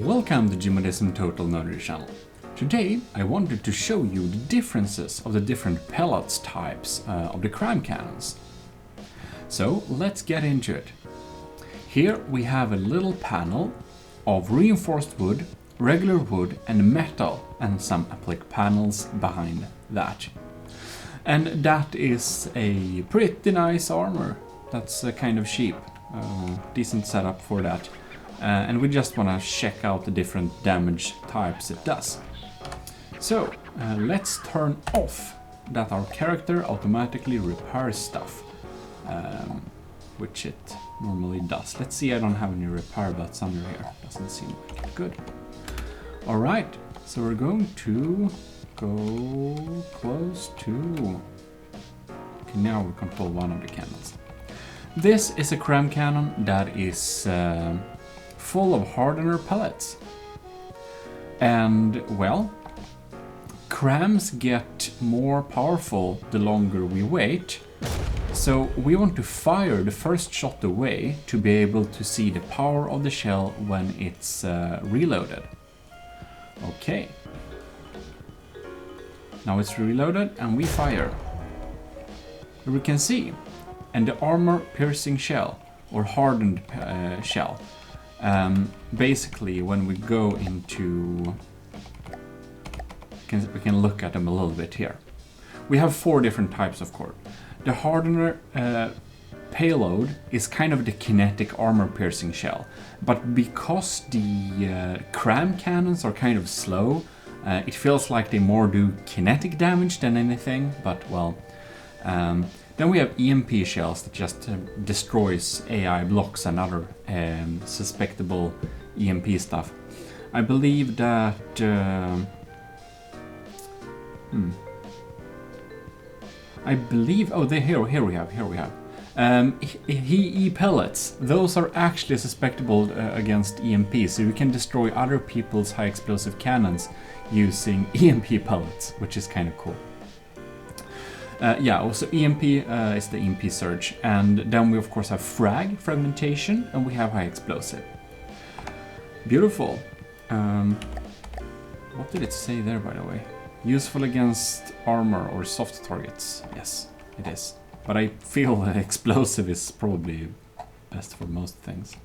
Welcome to Jimodism Total Nerdy channel. Today I wanted to show you the differences of the different pellets types of the CRAM cannons. So let's get into it. Here we have a little panel of reinforced wood, regular wood and metal, and some applique panels behind that. And that is a pretty nice armor. That's kind of cheap. Decent setup for that. And we just want to check out the different damage types it does. So let's turn off that our character automatically repairs stuff, which it normally does. Let's see, I don't have any repair butts under here. Doesn't seem like it. Good. Alright, so we're going to go close to... Okay, now we control one of the cannons. This is a CRAM cannon that is full of hardener pellets. And, well, CRAMs get more powerful the longer we wait. So we want to fire the first shot away to be able to see the power of the shell when it's reloaded. Okay. Now it's reloaded and we fire. We can see, and the armor piercing shell or hardened shell. Basically, when we go into, we can look at them a little bit here. We have 4 different types, of course. The hardener payload is kind of the kinetic armor piercing shell, but because the CRAM cannons are kind of slow, it feels like they more do kinetic damage than anything. But well. Then we have EMP shells that just destroys AI blocks and other suspectable EMP stuff. I believe that... I believe... Oh, here we have. HE pellets. Those are actually susceptible against EMP, so you can destroy other people's high explosive cannons using EMP pellets, which is kind of cool. Yeah, also EMP is the EMP surge, and then we of course have frag, fragmentation, and we have high explosive. Beautiful. What did it say there, by the way? Useful against armor or soft targets. Yes, it is. But I feel explosive is probably best for most things.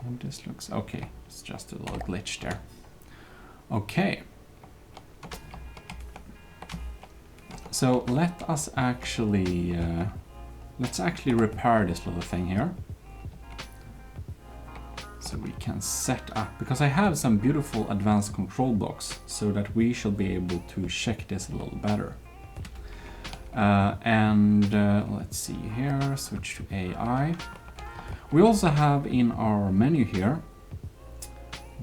Oh, this looks okay. It's just a little glitch there. Okay. So let us actually, let's actually repair this little thing here. So we can set up, because I have some beautiful advanced control blocks, so that we shall be able to check this a little better. Let's see here, switch to AI. We also have in our menu here,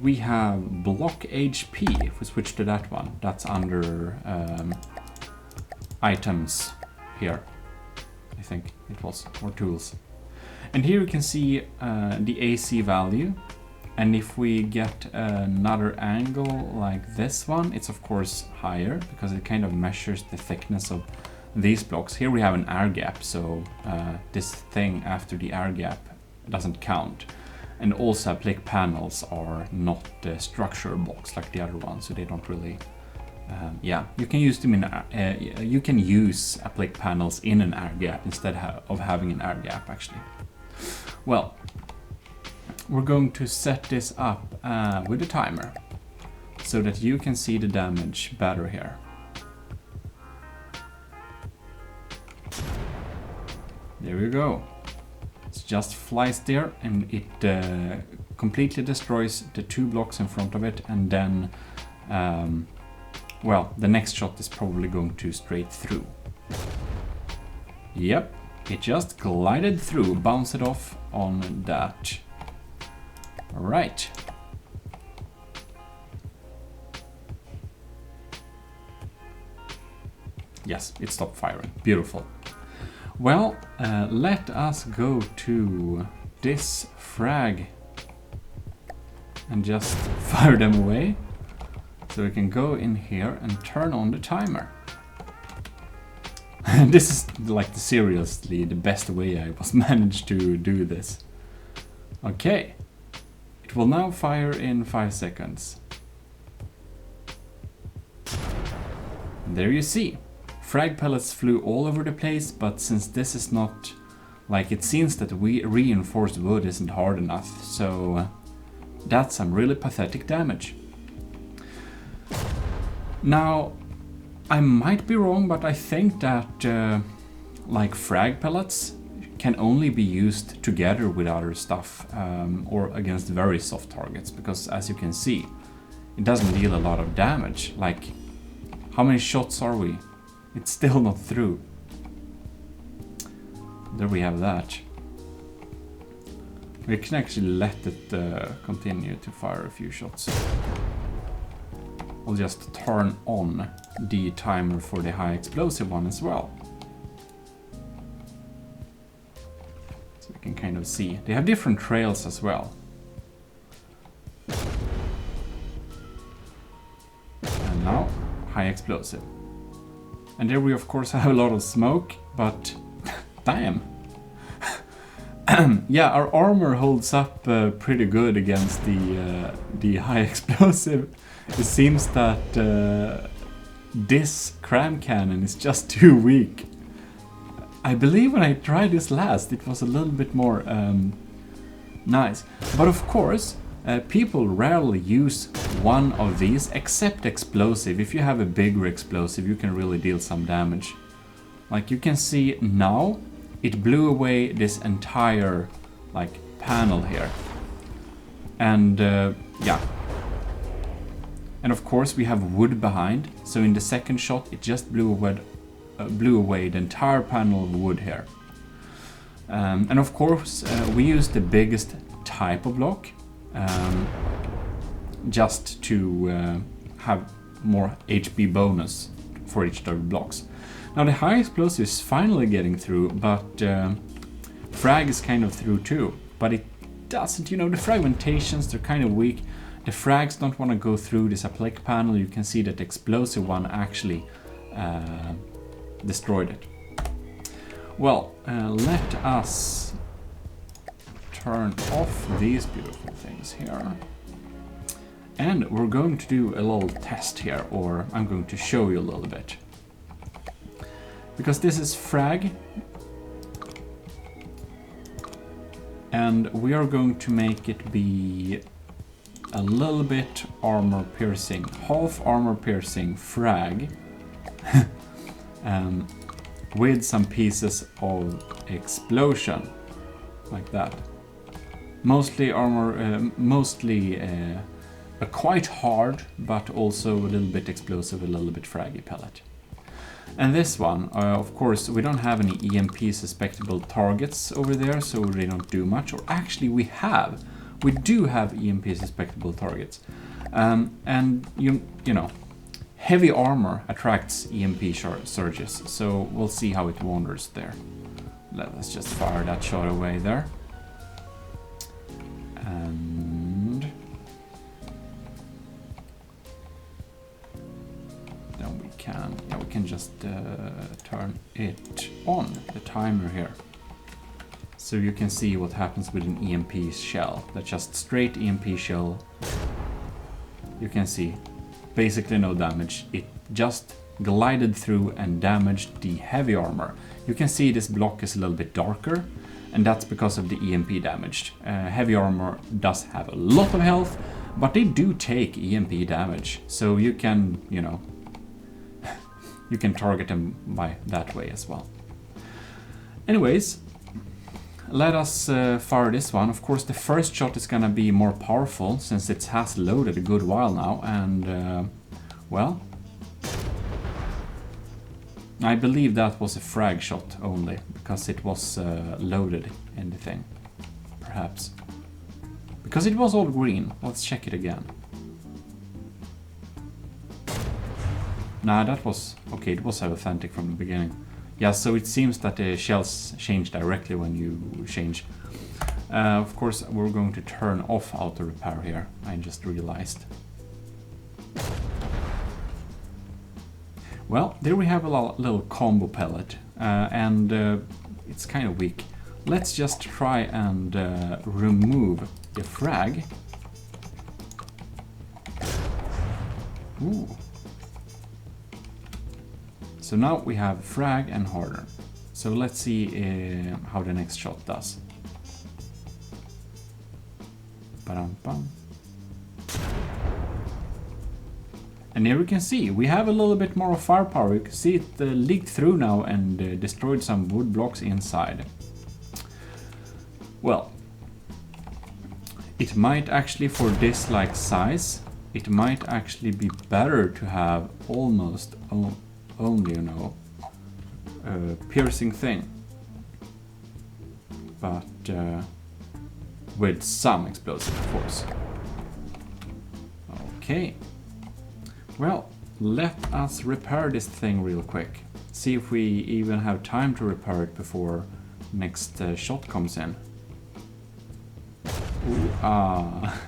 we have block HP. If we switch to that one, that's under items here, I think it was, or tools. And here you can see the AC value, and if we get another angle like this one, it's of course higher because it kind of measures the thickness of these blocks. Here we have an air gap, so this thing after the air gap doesn't count. And also applique panels are not structure blocks like the other ones, so they don't really yeah, you can use them in you can use applique panels in an air gap instead of having an air gap, actually. Well, we're going to set this up with a timer so that you can see the damage better here. There we go. It just flies there and it completely destroys the 2 blocks in front of it, and then well, the next shot is probably going to straight through. Yep, it just glided through, bounced it off on that. Alright. Yes, it stopped firing. Beautiful. Well, let us go to this frag and just fire them away. So we can go in here and turn on the timer. This is like seriously the best way I was managed to do this. Okay. It will now fire in 5 seconds. And there you see. Frag pellets flew all over the place, but since this is not... Like, it seems that reinforced wood isn't hard enough, so that's some really pathetic damage. Now, I might be wrong, but I think that like frag pellets can only be used together with other stuff or against very soft targets, because as you can see, it doesn't deal a lot of damage. Like, how many shots are we? It's still not through. There we have that. We can actually let it continue to fire a few shots. I'll just turn on the timer for the high explosive one as well. So we can kind of see. They have different trails as well. And now, high explosive. And there we of course have a lot of smoke, but damn. Yeah, our armor holds up pretty good against the high explosive. It seems that this CRAM cannon is just too weak. I believe when I tried this last, it was a little bit more nice. But of course, people rarely use one of these, except explosive. If you have a bigger explosive, you can really deal some damage. Like you can see now, it blew away this entire like panel here. And yeah. And of course we have wood behind, so in the second shot it just blew away the entire panel of wood here. And of course we use the biggest type of block just to have more HP bonus for each of the blocks. Now the high explosive is finally getting through, but frag is kind of through too. But it doesn't, you know, the fragmentations, they're kind of weak. The frags don't want to go through this applique panel. You can see that the explosive one actually destroyed it. Well, let us turn off these beautiful things here. And we're going to do a little test here, or I'm going to show you a little bit. Because this is frag. And we are going to make it be a little bit armor piercing, half armor piercing frag with some pieces of explosion, like that. Mostly armor, mostly a quite hard, but also a little bit explosive, a little bit fraggy pellet. And this one, of course, we don't have any EMP suspectable targets over there, so they don't do much. Or actually we do have EMP suspectable targets. And you know, heavy armor attracts EMP surges, so we'll see how it wanders there. Let's just fire that shot away there. And then we can just turn it on, the timer here. So you can see what happens with an EMP shell. That's just straight EMP shell. You can see basically no damage. It just glided through and damaged the heavy armor. You can see this block is a little bit darker, and that's because of the EMP damage. Heavy armor does have a lot of health, but they do take EMP damage. So you can, you know, you can target them by that way as well. Anyways, let us fire this one. Of course, the first shot is gonna be more powerful since it has loaded a good while now, and well, I believe that was a frag shot only because it was loaded in the thing, perhaps. Because it was all green. Let's check it again. Nah, that was okay. It was authentic from the beginning. Yeah, so it seems that the shells change directly when you change. Of course, we're going to turn off auto repair here. I just realized. Well, there we have a little combo pellet, and it's kind of weak. Let's just try and remove the frag. Ooh. So now we have frag and harder. So let's see how the next shot does. Ba-dum-bum. And here we can see we have a little bit more firepower. You can see it leaked through now and destroyed some wood blocks inside. Well, it might actually, for this like size, it might actually be better to have almost only, you know, a piercing thing, but with some explosive force. Okay. Well, let us repair this thing real quick. See if we even have time to repair it before next shot comes in. Ooh, ah.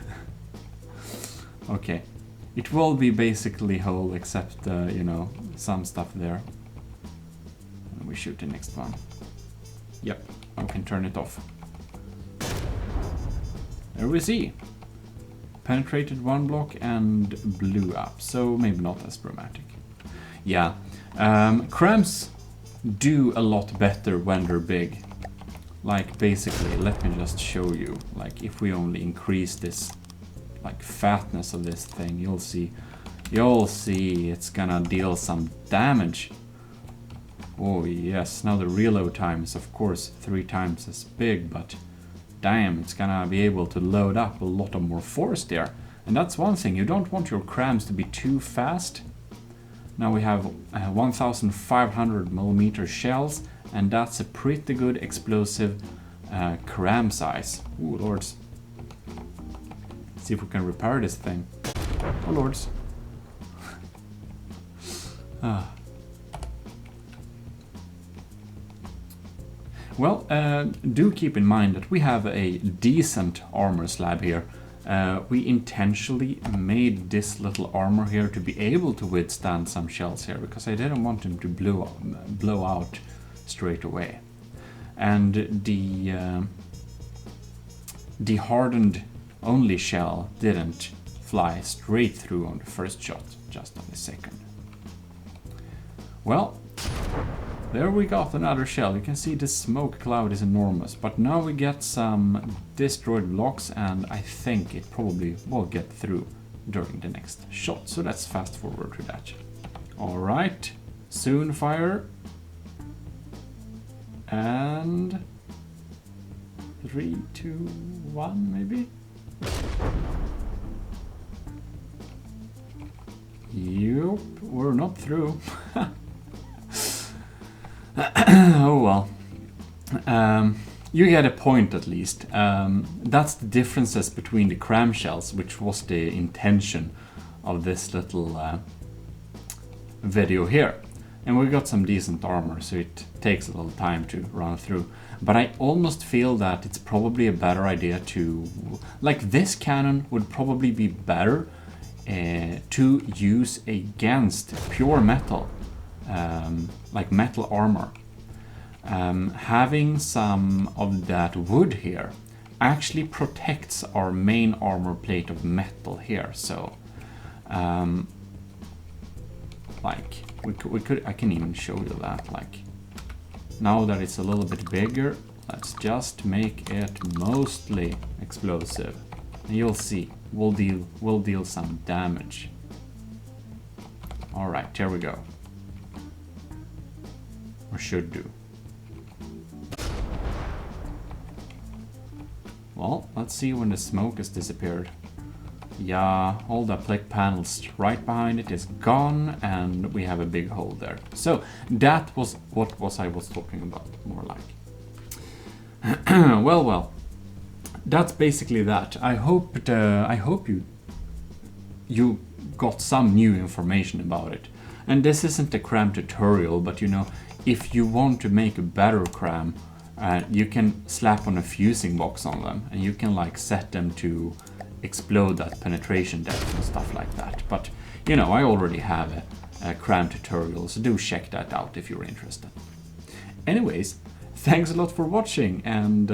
Okay. It will be basically whole except, you know, some stuff there. And we shoot the next one. Yep, I can turn it off. There we see. Penetrated one block and blew up, so maybe not as dramatic. Yeah, CRAMs do a lot better when they're big. Like basically, let me just show you, like if we only increase this like fatness of this thing, you'll see it's gonna deal some damage. Oh yes, now the reload time is of course 3 times as big, but damn, it's gonna be able to load up a lot of more force there. And that's one thing, you don't want your CRAMs to be too fast. Now we have 1500mm shells, and that's a pretty good explosive CRAM size. Ooh, lords. Let's see if we can repair this thing. Oh, lords. Well, do keep in mind that we have a decent armor slab here. We intentionally made this little armor here to be able to withstand some shells here, because I didn't want them to blow out straight away. And the hardened only shell didn't fly straight through on the first shot, just on the second. Well, there we got another shell. You can see the smoke cloud is enormous, but now we get some destroyed blocks, and I think it probably will get through during the next shot. So let's fast forward to that. All right, soon fire. And 3, 2, 1, maybe. Yup, we're not through. Oh well. You get a point at least. That's the differences between the CRAM shells, which was the intention of this little video here. And we got some decent armor, so it takes a little time to run through. But I almost feel that it's probably a better idea to... Like, this cannon would probably be better to use against pure metal. Like metal armor. Having some of that wood here actually protects our main armor plate of metal here. So, like I can even show you that. Like, now that it's a little bit bigger, let's just make it mostly explosive, and you'll see we'll deal some damage. All right, here we go. Or should do. Well, let's see when the smoke has disappeared. Yeah, all the plate panels right behind it is gone, and we have a big hole there. So that was what I was talking about, more like. Well, that's basically that. I hope you got some new information about it. And this isn't a CRAM tutorial, but you know, if you want to make a better CRAM, you can slap on a fusing box on them, and you can like set them to explode at penetration depth and stuff like that. But you know, I already have a CRAM tutorial, so do check that out if you're interested. Anyways, thanks a lot for watching, and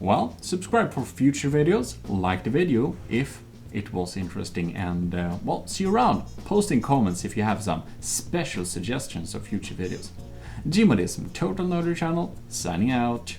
well, subscribe for future videos, like the video if it was interesting, and well, see you around. Post in comments if you have some special suggestions of future videos. Gmodism, Total Nerdery Channel, signing out.